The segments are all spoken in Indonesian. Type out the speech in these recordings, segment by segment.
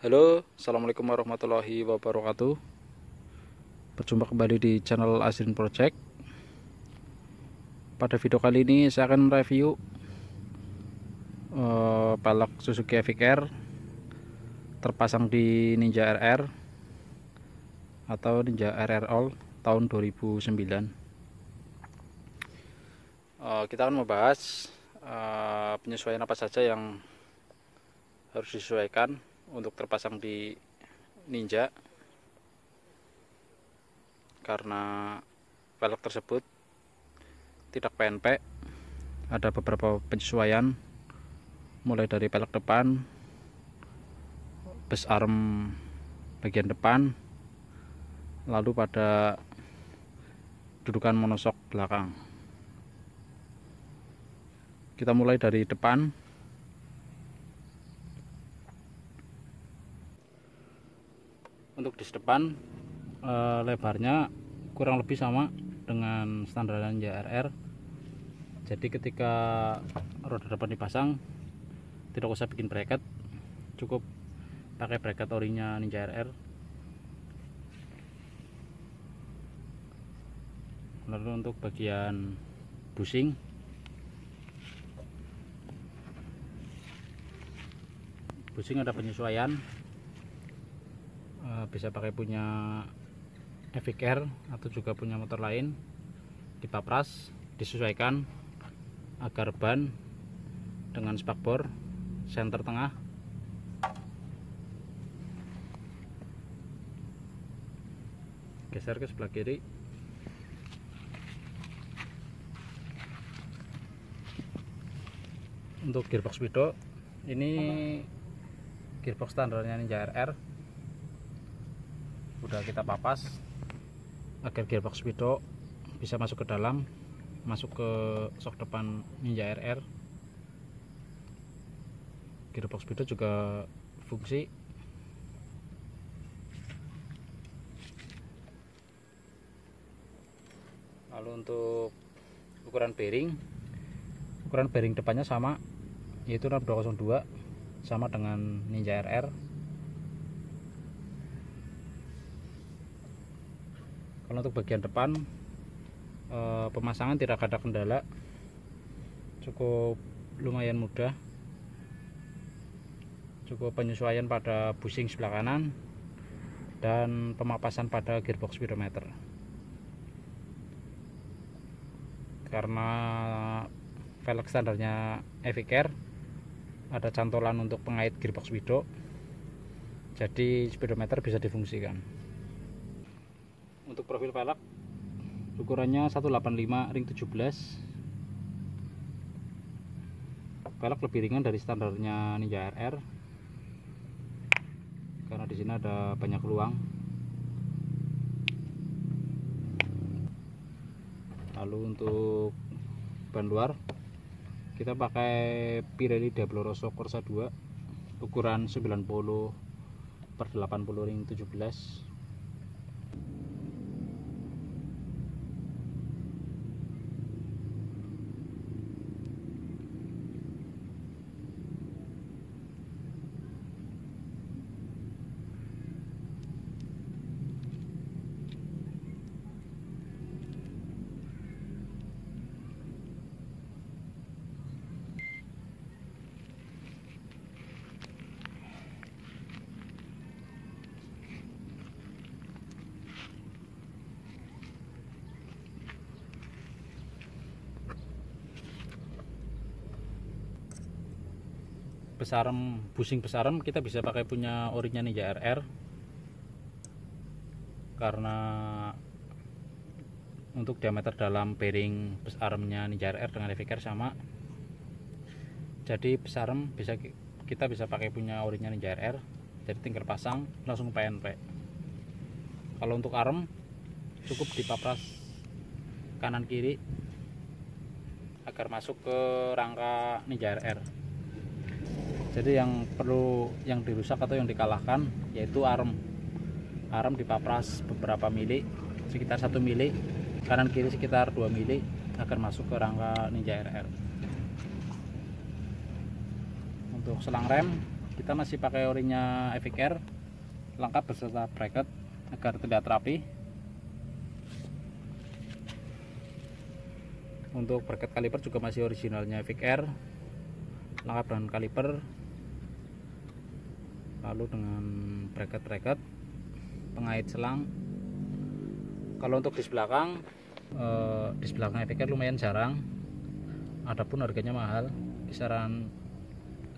Halo, assalamualaikum warahmatullahi wabarakatuh. Berjumpa kembali di channel Azrin Project. Pada video kali ini saya akan mereview pelek Suzuki Avic terpasang di Ninja RR atau Ninja RR All tahun 2009. Kita akan membahas penyesuaian apa saja yang harus disesuaikan untuk terpasang di Ninja, karena velg tersebut tidak PNP. Ada beberapa penyesuaian, mulai dari velg depan, bus arm bagian depan, lalu pada dudukan monosok belakang. Kita mulai dari depan. Untuk dis depan, lebarnya kurang lebih sama dengan standar Ninja RR. Jadi ketika roda depan dipasang, tidak usah bikin bracket, cukup pakai bracket orinya Ninja RR. Lalu untuk bagian bushing, ada penyesuaian. Bisa pakai punya Avic atau juga punya motor lain, dipapras, disesuaikan agar ban dengan spakbor senter tengah geser ke sebelah kiri. Untuk gearbox Wido, ini gearbox standarnya Ninja RR, udah kita papas agar gearbox Wido bisa masuk ke dalam, masuk ke sok depan Ninja RR. Gearbox Wido juga fungsi. Lalu untuk ukuran bearing depannya sama, yaitu 6202, sama dengan Ninja RR. Kalau untuk bagian depan, pemasangan tidak ada kendala, cukup lumayan mudah. Cukup penyesuaian pada bushing sebelah kanan dan pemapasan pada gearbox speedometer. Karena velg standarnya Avic ada cantolan untuk pengait gearbox Wido, jadi speedometer bisa difungsikan. Untuk profil velg, ukurannya 185 ring 17. Velg lebih ringan dari standarnya Ninja RR karena di sini ada banyak ruang. Lalu untuk ban luar, kita pakai Pirelli Diablo Rosso Corsa 2 ukuran 90/80 ring 17. Bushing besarem kita bisa pakai punya orinya Ninja RR, karena untuk diameter dalam bearing bus armnya Ninja RR dengan Avic sama. Jadi besarem kita bisa pakai punya orinya Ninja RR, jadi tinggal pasang langsung PNP. Kalau untuk arm, cukup dipapras kanan kiri agar masuk ke rangka Ninja RR. Jadi yang dirusak atau yang dikalahkan yaitu arm dipapras beberapa mili, sekitar 1 mili, kanan kiri sekitar 2 mili agar masuk ke rangka Ninja RR. Untuk selang rem kita masih pakai orinya Evic Air lengkap beserta bracket agar terlihat rapi. Untuk bracket kaliper juga masih originalnya Evic Air, lengkap dengan kaliper, lalu dengan bracket pengait selang. Kalau untuk dis belakang Evic Air lumayan jarang, adapun harganya mahal, kisaran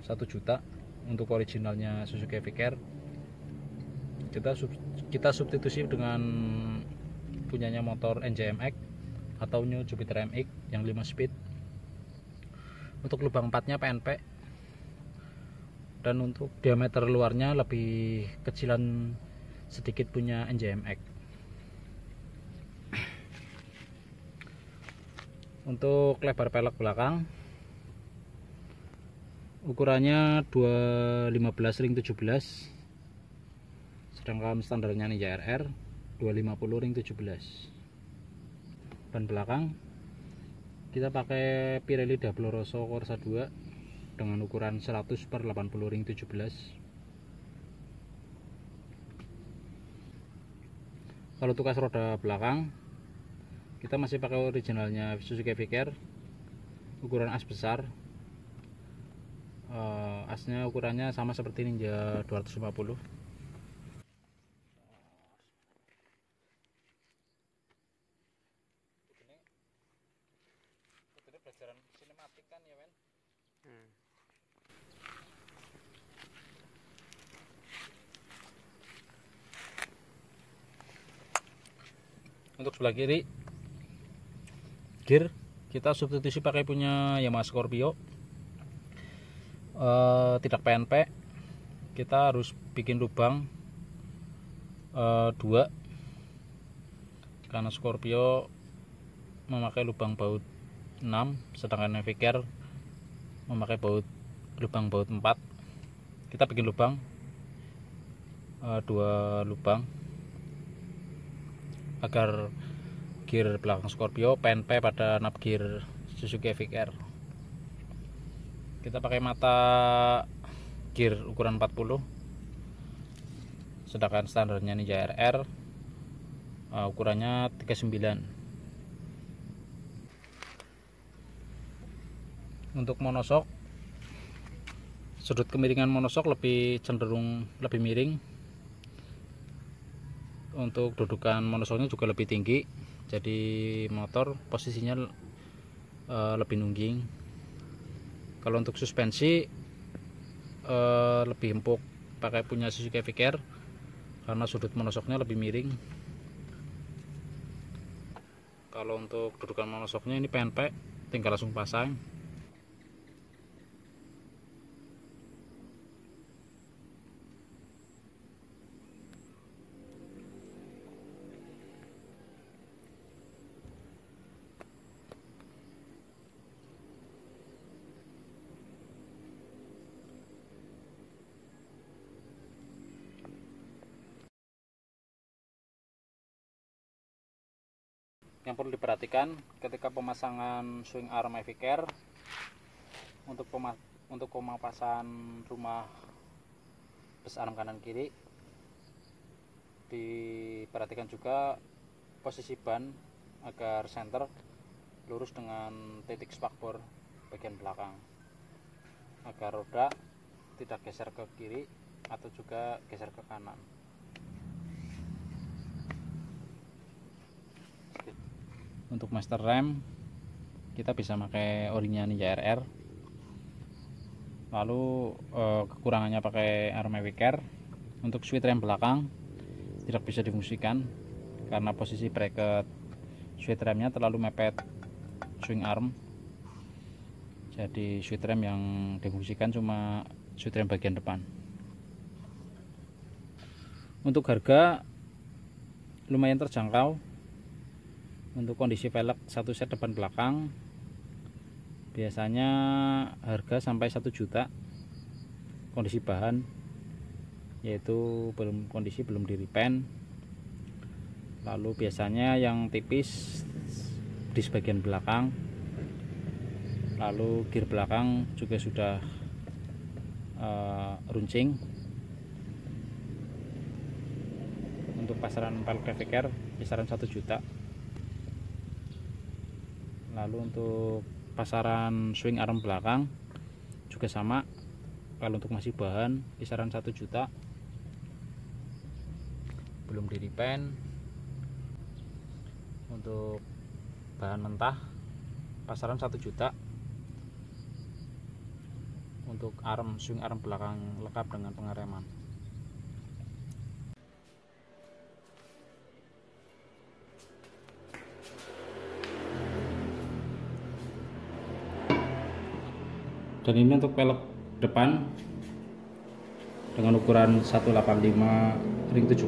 1 juta untuk originalnya Suzuki Evic Air. Kita substitusi dengan punyanya motor NJMX atau New Jupiter MX yang 5 speed. Untuk lubang 4-nya PNP, dan untuk diameter luarnya lebih kecilan sedikit punya NJMX. Untuk lebar pelek belakang ukurannya 215 ring 17, sedangkan standarnya Ninja RR 250 ring 17. Ban belakang kita pakai Pirelli Double Rosso Corsa 2 dengan ukuran 100/80 ring 17. Kalau tukas roda belakang kita masih pakai originalnya Suzuki Evic Air, ukuran as besar. Asnya ukurannya sama seperti Ninja 250. Pelajaran sinematik kan ya, men? Untuk sebelah kiri gear kita substitusi pakai punya Yamaha Scorpio, tidak PNP. Kita harus bikin lubang 2 karena Scorpio memakai lubang baut 6, sedangkan Evic Air memakai lubang baut 4. Kita bikin lubang 2 lubang agar gear belakang Scorpio PNP pada nap gear Suzuki Evic Air. Kita pakai mata gear ukuran 40, sedangkan standarnya Ninja RR ukurannya 39. Untuk monoshock, sudut kemiringan monoshock lebih cenderung lebih miring. Untuk dudukan monoshocknya juga lebih tinggi, jadi motor posisinya lebih nungging. Kalau untuk suspensi lebih empuk pakai punya Suzuki Evic Air karena sudut monoshocknya lebih miring. Kalau untuk dudukan monoshocknya ini PNP, tinggal langsung pasang. Yang perlu diperhatikan ketika pemasangan swing arm Evic Air, untuk pemapasan rumah bus arm kanan kiri, diperhatikan juga posisi ban agar senter lurus dengan titik spakbor bagian belakang, agar roda tidak geser ke kiri atau juga geser ke kanan. Untuk master rem kita bisa pakai orinya Ninja RR, lalu kekurangannya pakai arm Evic Air. Untuk switch rem belakang tidak bisa difungsikan karena posisi bracket switch remnya terlalu mepet swing arm, jadi switch rem yang difungsikan cuma switch rem bagian depan. Untuk harga lumayan terjangkau. Untuk kondisi velg satu set depan belakang biasanya harga sampai 1 juta. Kondisi bahan yaitu kondisi belum di repaint. Lalu biasanya yang tipis di bagian belakang, lalu gear belakang juga sudah runcing. Untuk pasaran pelek Eviker kisaran 1 juta. Lalu untuk pasaran swing arm belakang juga sama. Kalau untuk masih bahan kisaran 1 juta, belum di repaint. Untuk bahan mentah pasaran 1 juta. Untuk swing arm belakang lengkap dengan pengereman. Dan ini untuk pelek depan dengan ukuran 185 ring 17.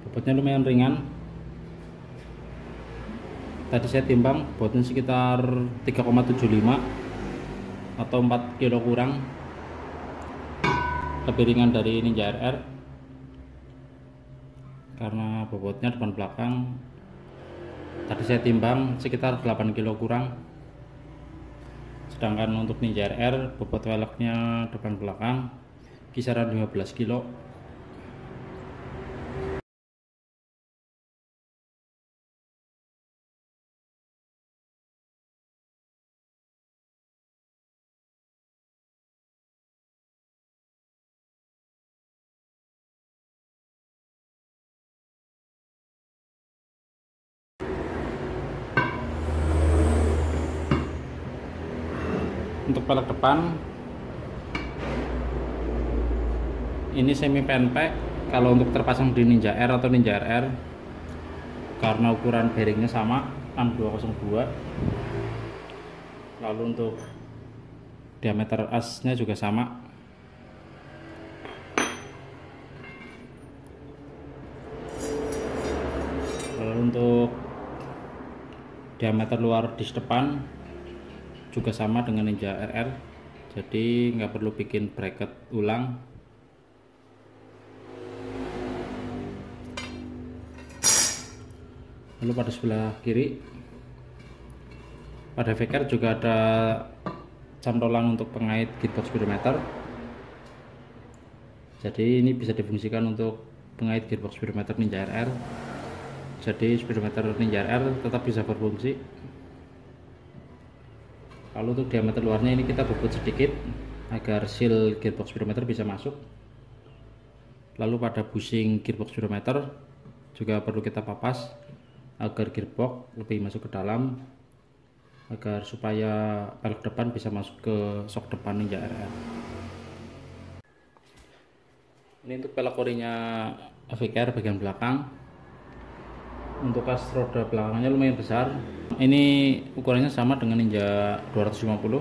Bobotnya lumayan ringan. Tadi saya timbang bobotnya sekitar 3,75 atau 4 kilo kurang. Lebih ringan dari Ninja RR karena bobotnya depan belakang tadi saya timbang sekitar 8 kilo kurang. Sedangkan untuk Ninja RR bobot velgnya depan belakang kisaran 15 kilo. Untuk pelek depan ini semi penpek. Kalau untuk terpasang di Ninja R atau Ninja RR, karena ukuran bearingnya sama 6202. Lalu untuk diameter asnya juga sama. Lalu untuk diameter luar dis depan juga sama dengan Ninja RR, jadi nggak perlu bikin bracket ulang. Lalu pada sebelah kiri pada Eviker juga ada cantolan untuk pengait gearbox speedometer, jadi ini bisa difungsikan untuk pengait gearbox speedometer Ninja RR. Jadi speedometer Ninja RR tetap bisa berfungsi. Lalu untuk diameter luarnya ini kita bobot sedikit agar seal gearbox speedometer bisa masuk. Lalu pada bushing gearbox speedometer juga perlu kita papas agar gearbox lebih masuk ke dalam, agar supaya pelek depan bisa masuk ke shock depan Ninja RR. Ini untuk pelek orinya Eviker bagian belakang. Untuk kas roda belakangnya lumayan besar. Ini ukurannya sama dengan Ninja 250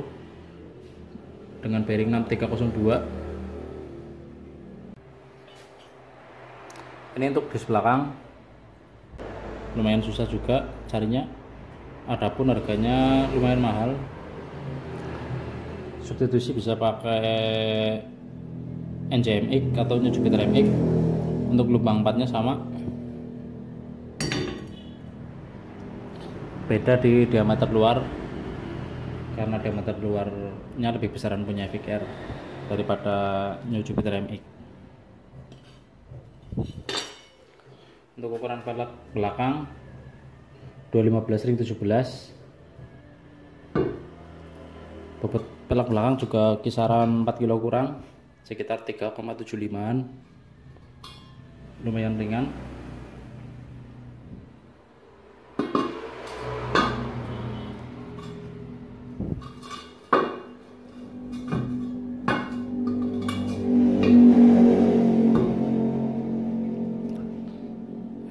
dengan bearing 6302. Ini untuk dis belakang lumayan susah juga carinya, adapun harganya lumayan mahal. Substitusi bisa pakai NJMX atau New Jupiter MX. Untuk lubang empatnya sama. Beda di diameter luar, karena diameter luarnya lebih besaran punya Eviker daripada New Jupiter MX. Untuk ukuran pelek belakang 215 ring 17. Bobot pelek belakang juga kisaran 4 kilo kurang, sekitar 3,75an. Lumayan ringan.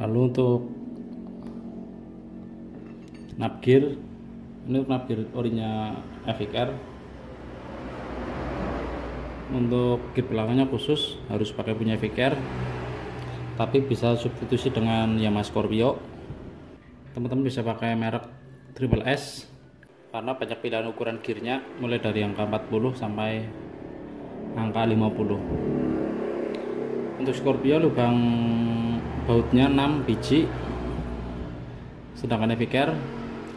Lalu untuk nap gear, ini untuk nap gear orinya Eviker. Untuk gear belakangnya khusus harus pakai punya Eviker, tapi bisa substitusi dengan Yamaha Scorpio. Teman-teman bisa pakai merek Triple S karena banyak pilihan ukuran gearnya, mulai dari angka 40 sampai angka 50. Untuk Scorpio lubang bautnya 6 biji, sedangkan Eviker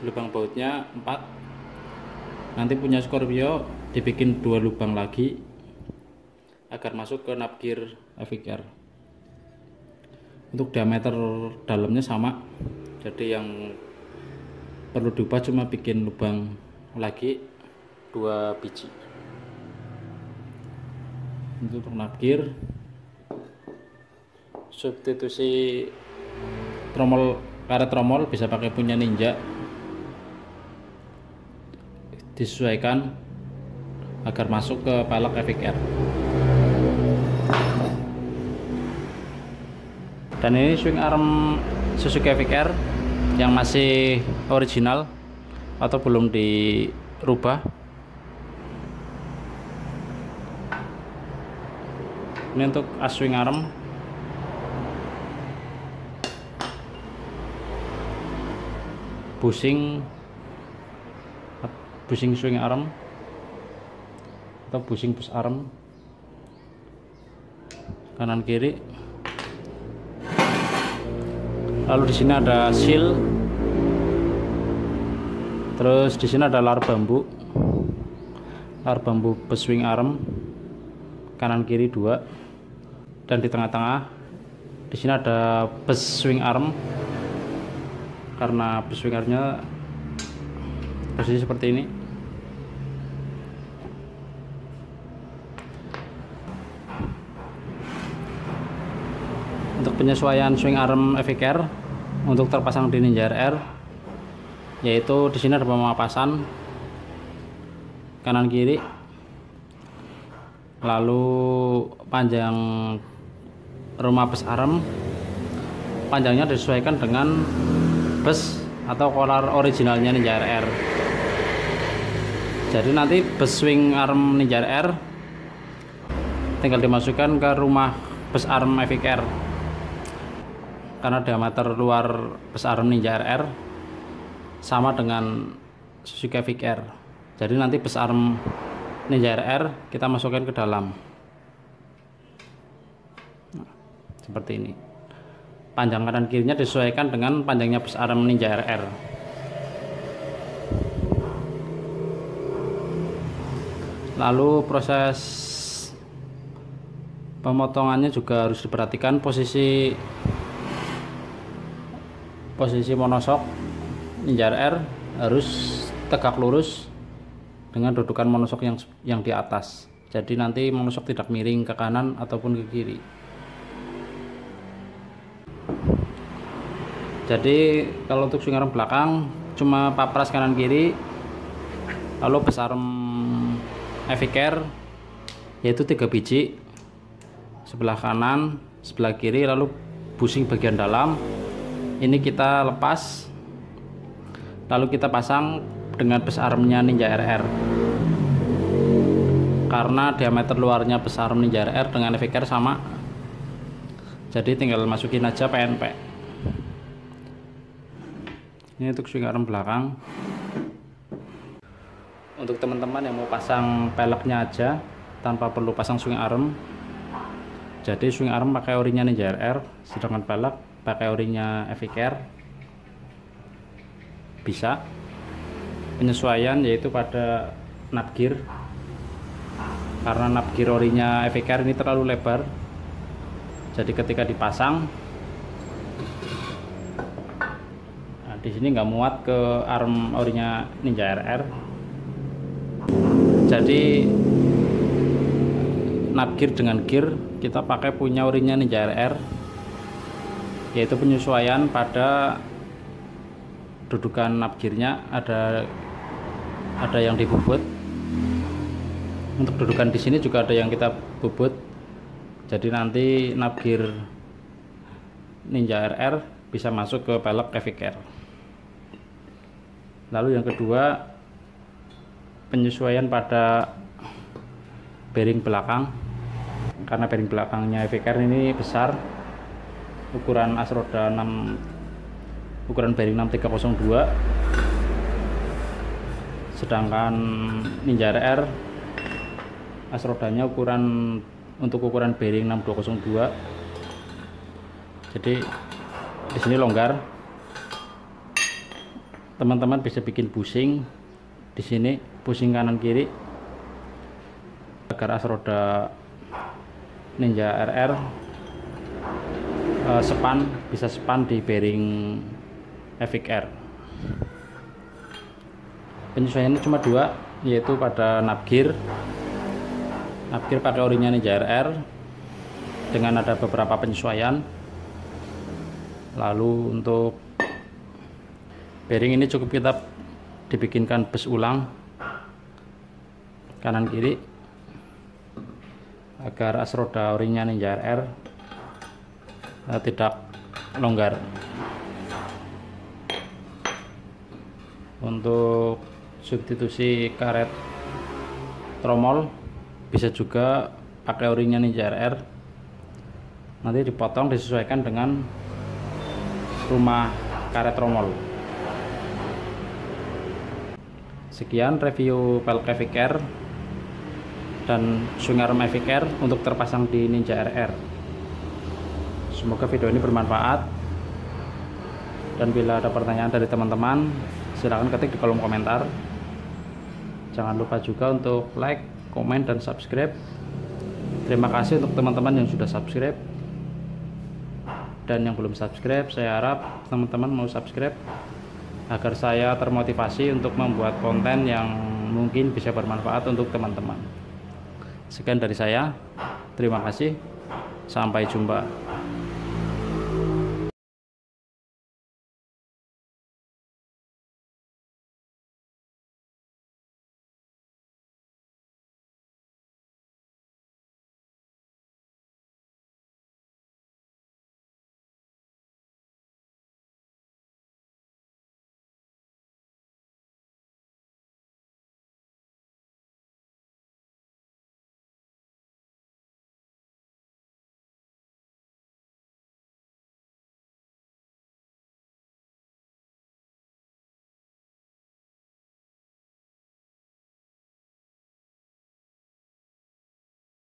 lubang bautnya 4. Nanti punya Scorpio dibikin 2 lubang lagi agar masuk ke nap gear Avic Air. Untuk diameter dalamnya sama, jadi yang perlu diubah cuma bikin lubang lagi 2 biji. Untuk nap gear, substitusi karet tromol bisa pakai punya Ninja, disesuaikan agar masuk ke pelek Avic Air. Dan ini swing arm Suzuki Avic Air yang masih original atau belum dirubah. Ini untuk as swing arm. Bushing swing arm atau bushing push arm kanan kiri. Lalu di sini ada seal, terus di sini ada lar bambu push swing arm kanan kiri 2, dan di tengah-tengah di sini ada push swing arm karena push swing armnya posisi seperti ini. Untuk penyesuaian swing arm Avic Air untuk terpasang di Ninja RR, yaitu di sini ada pemapasan kanan kiri, lalu panjang rumah bus arm panjangnya disesuaikan dengan bus atau kolar originalnya Ninja RR. Jadi nanti bus swing arm Ninja RR tinggal dimasukkan ke rumah bus arm Avic Air, karena diameter luar bus arm Ninja RR sama dengan Suzuki Avic Air. Jadi nanti bus arm Ninja RR kita masukkan ke dalam. Nah, seperti ini. Panjang kanan kirinya disesuaikan dengan panjangnya bus arm Ninja RR. Lalu proses pemotongannya juga harus diperhatikan. Posisi monoshock Ninja RR harus tegak lurus dengan dudukan monoshock yang di atas. Jadi nanti monoshock tidak miring ke kanan ataupun ke kiri. Jadi kalau untuk swing arm belakang cuma papras kanan kiri, lalu bus arm Avic Air yaitu 3 biji, sebelah kanan, sebelah kiri, lalu bushing bagian dalam. Ini kita lepas, lalu kita pasang dengan bus armnya Ninja RR, karena diameter luarnya bus arm Ninja RR dengan Avic Air sama, jadi tinggal masukin aja PNP. Ini untuk swing arm belakang. Untuk teman-teman yang mau pasang peleknya aja tanpa perlu pasang swing arm, jadi swing arm pakai orinya Ninja RR, sedangkan pelek pakai orinya Avic Air, bisa. Penyesuaian yaitu pada nap gear, karena nap gear orinya Avic Air ini terlalu lebar, jadi ketika dipasang, nah, di sini nggak muat ke arm orinya Ninja RR. Jadi nap gear dengan gear kita pakai punya orinya Ninja RR, yaitu penyesuaian pada dudukan nap gearnya ada yang dibubut. Untuk dudukan di sini juga ada yang kita bubut. Jadi nanti nap gear Ninja RR bisa masuk ke pelek Avic Air. Lalu yang kedua, penyesuaian pada bearing belakang, karena bearing belakangnya Avic Air ini besar, ukuran as roda 6, ukuran bearing 6302, sedangkan Ninja RR as rodanya untuk ukuran bearing 6202. Jadi di sini longgar. Teman-teman bisa bikin bushing di sini pusing kanan kiri agar as roda Ninja RR bisa sepan di bearing Evic Air. Penyesuaiannya cuma dua, yaitu pada knob gear pakai orinya Ninja RR dengan ada beberapa penyesuaian. Lalu untuk bearing ini cukup kita dibikinkan bus ulang kanan kiri agar as roda orinya Ninja RR tidak longgar. Untuk substitusi karet tromol bisa juga pakai orinya Ninja RR, nanti dipotong disesuaikan dengan rumah karet tromol. Sekian review pelek Evic Air dan swing arm Evic Air untuk terpasang di Ninja RR. Semoga video ini bermanfaat, dan bila ada pertanyaan dari teman-teman silahkan ketik di kolom komentar. Jangan lupa juga untuk like, komen, dan subscribe. Terima kasih untuk teman-teman yang sudah subscribe, dan yang belum subscribe saya harap teman-teman mau subscribe agar saya termotivasi untuk membuat konten yang mungkin bisa bermanfaat untuk teman-teman. Sekian dari saya, terima kasih, sampai jumpa.